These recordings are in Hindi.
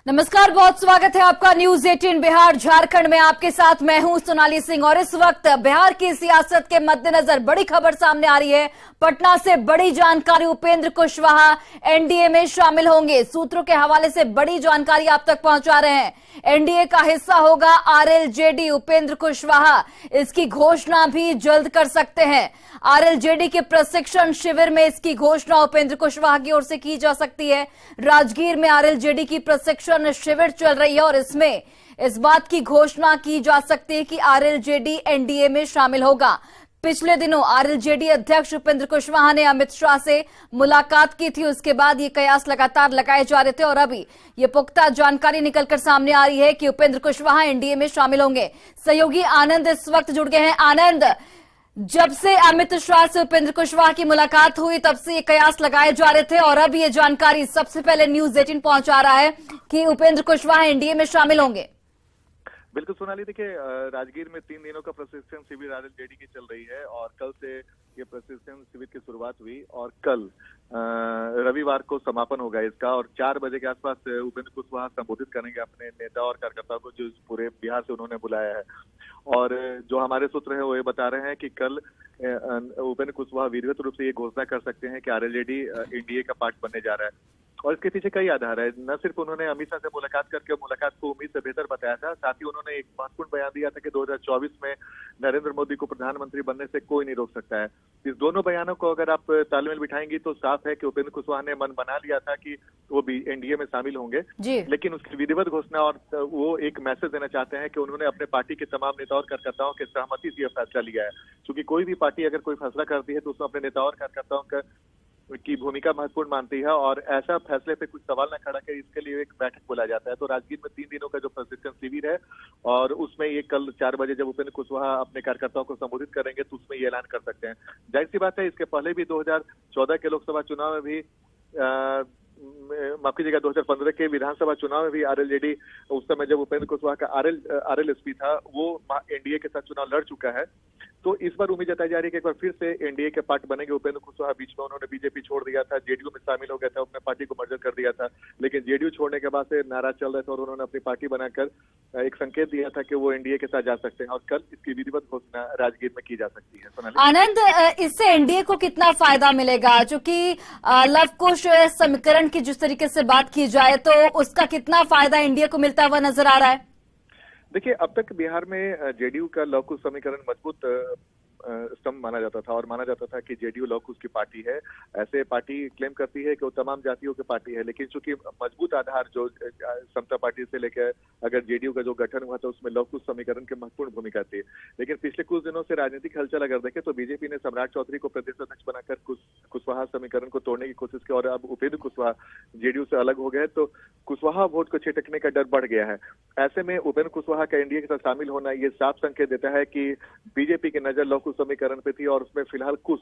नमस्कार, बहुत स्वागत है आपका न्यूज 18 बिहार झारखंड में। आपके साथ मैं हूं सोनाली सिंह और इस वक्त बिहार की सियासत के मद्देनजर बड़ी खबर सामने आ रही है। पटना से बड़ी जानकारी, उपेंद्र कुशवाहा एनडीए में शामिल होंगे। सूत्रों के हवाले से बड़ी जानकारी आप तक पहुंचा रहे हैं। एनडीए का हिस्सा होगा आरएलजेडी। उपेंद्र कुशवाहा इसकी घोषणा भी जल्द कर सकते हैं। आरएलजेडी के प्रशिक्षण शिविर में इसकी घोषणा उपेंद्र कुशवाहा की ओर से की जा सकती है। राजगीर में आरएलजेडी की प्रशिक्षण शिविर चल रही है और इसमें इस बात की घोषणा की जा सकती है कि आरएलजेडी एनडीए में शामिल होगा। पिछले दिनों आरएलजेडी अध्यक्ष उपेंद्र कुशवाहा ने अमित शाह से मुलाकात की थी। उसके बाद ये कयास लगातार लगाए जा रहे थे और अभी ये पुख्ता जानकारी निकलकर सामने आ रही है कि उपेंद्र कुशवाहा एनडीए में शामिल होंगे। सहयोगी आनंद इस वक्त जुड़ गए हैं। आनंद, जब से अमित शाह से उपेंद्र कुशवाहा की मुलाकात हुई तब से ये कयास लगाए जा रहे थे और अब ये जानकारी सबसे पहले न्यूज 18 पहुंचा रहा है कि उपेंद्र कुशवाहा एनडीए में शामिल होंगे। बिल्कुल सोनाली, देखिए राजगीर में 3 दिनों का प्रशिक्षण शिविर आरएलजेडी की चल रही है और कल से ये प्रशिक्षण शिविर की शुरुआत हुई और कल रविवार को समापन होगा इसका। और 4 बजे के आसपास उपेंद्र कुशवाहा संबोधित करेंगे अपने नेता और कार्यकर्ताओं को, जो पूरे बिहार से उन्होंने बुलाया है। और जो हमारे सूत्र हैं वो ये बता रहे हैं कि कल उपेंद्र कुशवाहा विधिवत रूप से ये घोषणा कर सकते हैं कि आरएलजेडी एनडीए का पार्ट बनने जा रहा है। और इसके पीछे कई आधार है। न सिर्फ उन्होंने अमित शाह से मुलाकात करके मुलाकात को उम्मीद से बेहतर बताया था, साथ ही उन्होंने एक महत्वपूर्ण बयान दिया था कि 2024 में नरेंद्र मोदी को प्रधानमंत्री बनने से कोई नहीं रोक सकता है। इस दोनों बयानों को अगर आप तालमेल बिठाएंगी तो साफ है कि उपेंद्र कुशवाहा ने मन बना लिया था कि वो भी एनडीए में शामिल होंगे, लेकिन उसकी विधिवत घोषणा और वो एक मैसेज देना चाहते हैं कि उन्होंने अपने पार्टी के तमाम नेताओं और कार्यकर्ताओं के सहमति से यह फैसला लिया है। क्योंकि कोई भी पार्टी अगर कोई फैसला करती है तो उसमें अपने नेताओं और कार्यकर्ताओं की भूमिका महत्वपूर्ण मानती है और ऐसा फैसले पे कुछ सवाल न खड़ा कर इसके लिए एक बैठक बुलाया जाता है। तो राजगीर में 3 दिनों का जो प्रशिक्षण शिविर है और उसमें ये कल 4 बजे जब उपेंद्र कुशवाहा अपने कार्यकर्ताओं को संबोधित करेंगे तो उसमें ये ऐलान कर सकते हैं। जाहिर सी बात है, इसके पहले भी 2014 के लोकसभा चुनाव में भी माफ कीजिएगा 2015 के विधानसभा चुनाव में भी आरएलजेडी, उस समय जब उपेंद्र कुशवाहा का आरएलएसपी था, वो एनडीए के साथ चुनाव लड़ चुका है। तो इस बार उम्मीद जताई जा रही है कि एक बार फिर से एनडीए के पार्ट बनेंगे। उपेंद्र कुशवाहा बीच में उन्होंने बीजेपी छोड़ दिया था, जेडीयू में शामिल हो गया था, अपने पार्टी को मर्जर कर दिया था, लेकिन जेडीयू छोड़ने के बाद से नाराज चल रहे थे और उन्होंने अपनी पार्टी बनाकर एक संकेत दिया था कि वो एनडीए के साथ जा सकते हैं और कल इसकी विधिवत घोषणा राजगीर में की जा सकती है। आनंद, इससे एनडीए को कितना फायदा मिलेगा? चूंकि लव कुश समीकरण की जिस तरीके से बात की जाए तो उसका कितना फायदा एनडीए को मिलता हुआ नजर आ रहा है? देखिए, अब तक बिहार में जेडीयू का लव कुश समीकरण मजबूत स्तंभ माना जाता था और माना जाता था कि जेडीयू लव कुश की पार्टी है। ऐसे पार्टी क्लेम करती है कि वो तमाम जातियों की पार्टी है, लेकिन चूंकि मजबूत आधार जो समता पार्टी से लेकर अगर जेडीयू का जो गठन हुआ था उसमें लव कुश समीकरण की महत्वपूर्ण भूमिका थी। लेकिन पिछले कुछ दिनों से राजनीतिक हलचल अगर देखें तो बीजेपी ने सम्राट चौधरी को प्रदेश अध्यक्ष बनाकर कुशवाहा समीकरण को तोड़ने की कोशिश की और अब उपेंद्र कुशवाहा जेडीयू से अलग हो गए तो कुशवाहा वोट को छिटकने का डर बढ़ गया है। ऐसे में उपेंद्र कुशवाहा का एनडीए के साथ शामिल होना ये साफ संकेत देता है कि बीजेपी की नजर लव कुश समीकरण पे थी और उसमें फिलहाल कुछ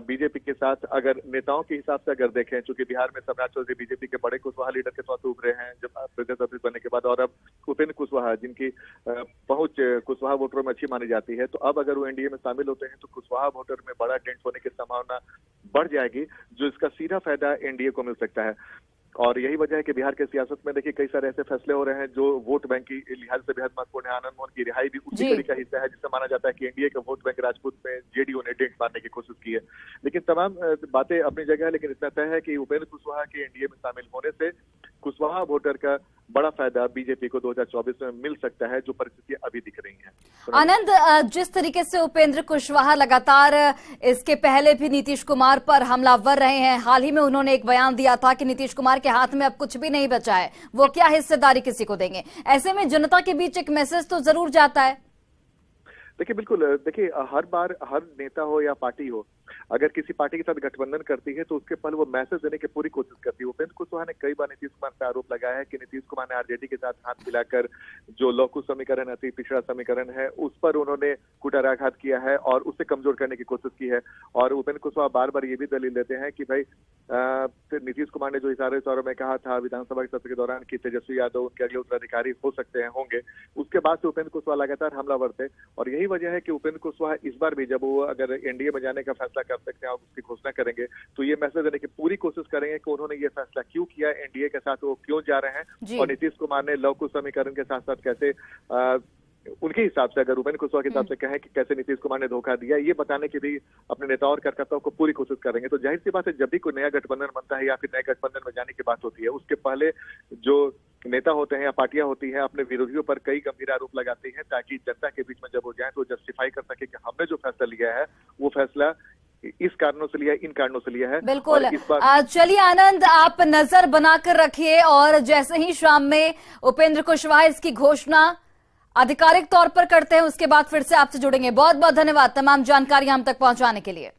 बीजेपी के साथ अगर नेताओं के हिसाब से अगर देखें, चूंकि बिहार में सम्राट चौधरी बीजेपी के बड़े कुशवाहा लीडर के तौर पर उभरे हैं जब प्रदेश अध्यक्ष बनने के बाद, और अब उपेंद्र कुशवाहा जिनकी पहुंच कुशवाहा वोटरों में अच्छी मानी जाती है, तो अब अगर वो एनडीए में शामिल होते हैं तो कुशवाहा वोटर में बड़ा डेंट होने की संभावना बढ़ जाएगी, जो इसका सीधा फायदा एनडीए को मिल सकता है। और यही वजह है कि बिहार के सियासत में देखिए कई सारे ऐसे फैसले हो रहे हैं जो वोट बैंक की लिहाज से बेहद महत्वपूर्ण है। आनंद मोहन की रिहाई भी उसी कड़ी का हिस्सा है जिससे माना जाता है कि एनडीए का वोट बैंक राजपूत में जेडीयू ने डेंट मारने की कोशिश की है। लेकिन तमाम बातें अपनी जगह है, लेकिन इतना तय है कि उपेंद्र कुशवाहा के एनडीए में शामिल होने से कुशवाहा वोटर का बड़ा फायदा बीजेपी को 2024 में मिल सकता है, जो परिस्थितियां अभी दिख रही हैं। आनंद, जिस तरीके से उपेंद्र कुशवाहा लगातार इसके पहले भी नीतीश कुमार पर हमलावर रहे हैं, हाल ही में उन्होंने एक बयान दिया था कि नीतीश कुमार के हाथ में अब कुछ भी नहीं बचा है, वो क्या हिस्सेदारी किसी को देंगे। ऐसे में जनता के बीच एक मैसेज तो जरूर जाता है। देखिए बिल्कुल, देखिए हर बार हर नेता हो या पार्टी हो, अगर किसी पार्टी के साथ गठबंधन करती है तो उसके पहले वो मैसेज देने की पूरी कोशिश करती है। उपेंद्र कुशवाहा ने कई बार नीतीश कुमार पर आरोप लगाया है कि नीतीश कुमार ने आरजेडी के साथ हाथ मिलाकर जो लव कुश समीकरण अति पिछड़ा समीकरण है उस पर उन्होंने कुठाराघात किया है और उसे कमजोर करने की कोशिश की है। और उपेंद्र कुशवाहा बार बार ये भी दलील देते हैं कि भाई नीतीश कुमार ने जो इशारे तौर में कहा था विधानसभा के सत्र के दौरान कि तेजस्वी यादव उनके अगले उत्तराधिकारी हो सकते हैं, होंगे, उसके बाद से उपेंद्र कुशवाहा लगातार हमलावर थे। और यही वजह है कि उपेंद्र कुशवाहा इस बार भी जब वो अगर एनडीए में जाने का फैसला कर सकते हैं और उसकी घोषणा करेंगे तो ये मैसेज देने की पूरी कोशिश करेंगे कि उन्होंने ये फैसला क्यों किया, एनडीए के साथ वो क्यों जा रहे हैं, और नीतीश कुमार ने लव कुश समीकरण के साथ साथ कैसे उनके हिसाब से, अगर उपेंद्र कुशवाहा के हिसाब से कहें कि कैसे नीतीश कुमार ने धोखा दिया, ये बताने की भी अपने नेताओं और कार्यकर्ताओं को पूरी कोशिश करेंगे। तो जाहिर सी बात है, जब भी कोई नया गठबंधन बनता है या फिर नए गठबंधन में जाने की बात होती है, उसके पहले जो नेता होते हैं या पार्टियां होती हैं अपने विरोधियों पर कई गंभीर आरोप लगाती हैं, ताकि जनता के बीच में जब वो जाए तो जस्टिफाई कर सके कि हमने जो फैसला लिया है वो फैसला इस कारणों से लिया, इन कारणों से लिया है। बिल्कुल। चलिए आनंद, आप नजर बनाकर रखिए और जैसे ही शाम में उपेंद्र कुशवाहा इसकी घोषणा आधिकारिक तौर पर करते हैं उसके बाद फिर से आपसे जुड़ेंगे। बहुत बहुत धन्यवाद तमाम जानकारी हम तक पहुंचाने के लिए।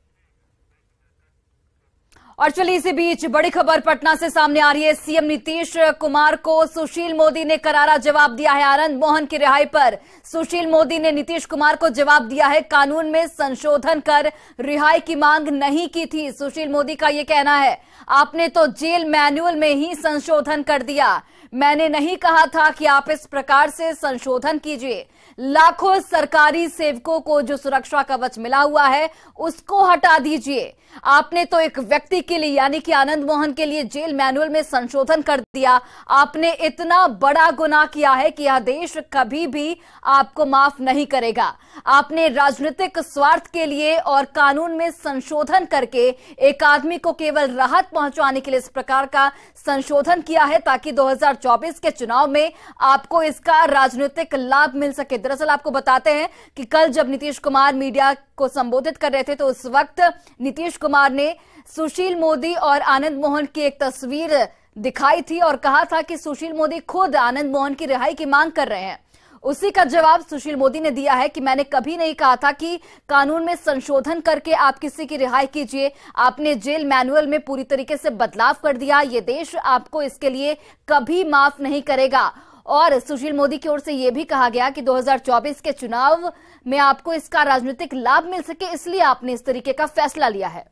और चलिए इसी बीच बड़ी खबर पटना से सामने आ रही है। सीएम नीतीश कुमार को सुशील मोदी ने करारा जवाब दिया है। आनंद मोहन की रिहाई पर सुशील मोदी ने नीतीश कुमार को जवाब दिया है। कानून में संशोधन कर रिहाई की मांग नहीं की थी। सुशील मोदी का यह कहना है, आपने तो जेल मैनुअल में ही संशोधन कर दिया, मैंने नहीं कहा था कि आप इस प्रकार से संशोधन कीजिए। लाखों सरकारी सेवकों को जो सुरक्षा कवच मिला हुआ है उसको हटा दीजिए। आपने तो एक व्यक्ति के लिए यानी कि आनंद मोहन के लिए जेल मैनुअल में संशोधन कर दिया। आपने इतना बड़ा गुनाह किया है कि यह देश कभी भी आपको माफ नहीं करेगा। आपने राजनीतिक स्वार्थ के लिए और कानून में संशोधन करके एक आदमी को केवल राहत पहुंचाने के लिए इस प्रकार का संशोधन किया है ताकि 2024 के चुनाव में आपको इसका राजनीतिक लाभ मिल सके। दरअसल आपको बताते हैं कि कल जब नीतीश कुमार मीडिया को संबोधित कर रहे थे तो उस वक्त नीतीश कुमार ने सुशील मोदी और आनंद मोहन की एक तस्वीर दिखाई थी और कहा था कि सुशील मोदी खुद आनंद मोहन की रिहाई की मांग कर रहे हैं। उसी का जवाब सुशील मोदी ने दिया है कि मैंने कभी नहीं कहा था कि कानून में संशोधन करके आप किसी की रिहाई कीजिए। आपने जेल मैनुअल में पूरी तरीके से बदलाव कर दिया। ये देश आपको इसके लिए कभी माफ नहीं करेगा। और सुशील मोदी की ओर से यह भी कहा गया कि 2024 के चुनाव में आपको इसका राजनीतिक लाभ मिल सके, इसलिए आपने इस तरीके का फैसला लिया है।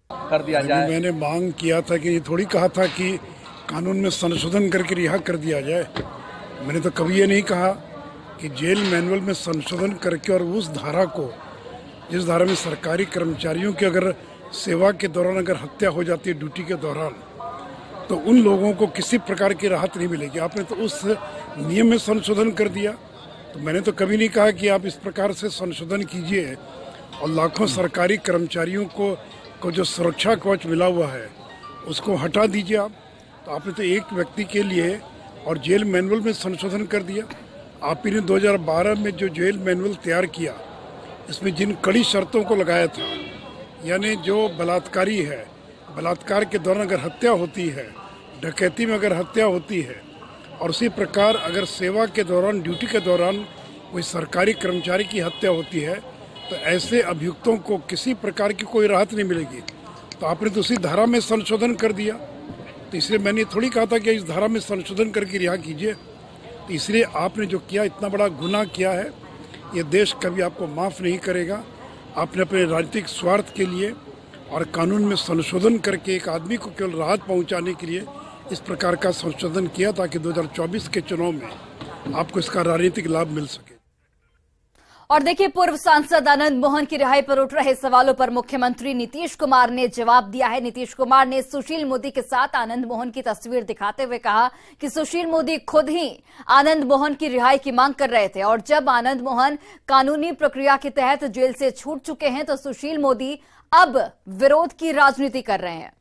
कर दिया जाए। मैंने मांग किया था कि ये थोड़ी कहा था कि कानून में संशोधन करके रिहा कर दिया जाए। मैंने तो कभी ये नहीं कहा कि जेल मैनुअल में संशोधन करके और उस धारा को, जिस धारा में सरकारी कर्मचारियों की अगर सेवा के दौरान अगर हत्या हो जाती है ड्यूटी के दौरान, तो उन लोगों को किसी प्रकार की राहत नहीं मिलेगी। आपने तो उस नियम में संशोधन कर दिया। तो मैंने तो कभी नहीं कहा कि आप इस प्रकार से संशोधन कीजिए और लाखों सरकारी कर्मचारियों को जो सुरक्षा कवच मिला हुआ है उसको हटा दीजिए आप। तो आपने तो एक व्यक्ति के लिए और जेल मैनुअल में संशोधन कर दिया। आप ही ने 2012 में जो जेल मैनुअल तैयार किया, इसमें जिन कड़ी शर्तों को लगाया था, यानी जो बलात्कारी है, बलात्कार के दौरान अगर हत्या होती है, डकैती में अगर हत्या होती है, और उसी प्रकार अगर सेवा के दौरान, ड्यूटी के दौरान कोई सरकारी कर्मचारी की हत्या होती है, तो ऐसे अभियुक्तों को किसी प्रकार की कोई राहत नहीं मिलेगी। तो आपने तो उसी धारा में संशोधन कर दिया। तो इसलिए मैंने थोड़ी कहा था कि इस धारा में संशोधन करके रिहा कीजिए। तो इसलिए आपने जो किया, इतना बड़ा गुनाह किया है, ये देश कभी आपको माफ़ नहीं करेगा। आपने अपने राजनीतिक स्वार्थ के लिए और कानून में संशोधन करके एक आदमी को केवल राहत पहुंचाने के लिए इस प्रकार का संशोधन किया ताकि 2024 के चुनाव में आपको इसका राजनीतिक लाभ मिल सके। और देखिए, पूर्व सांसद आनंद मोहन की रिहाई पर उठ रहे सवालों पर मुख्यमंत्री नीतीश कुमार ने जवाब दिया है। नीतीश कुमार ने सुशील मोदी के साथ आनंद मोहन की तस्वीर दिखाते हुए कहा कि सुशील मोदी खुद ही आनंद मोहन की रिहाई की मांग कर रहे थे और जब आनंद मोहन कानूनी प्रक्रिया के तहत जेल से छूट चुके हैं तो सुशील मोदी अब विरोध की राजनीति कर रहे हैं।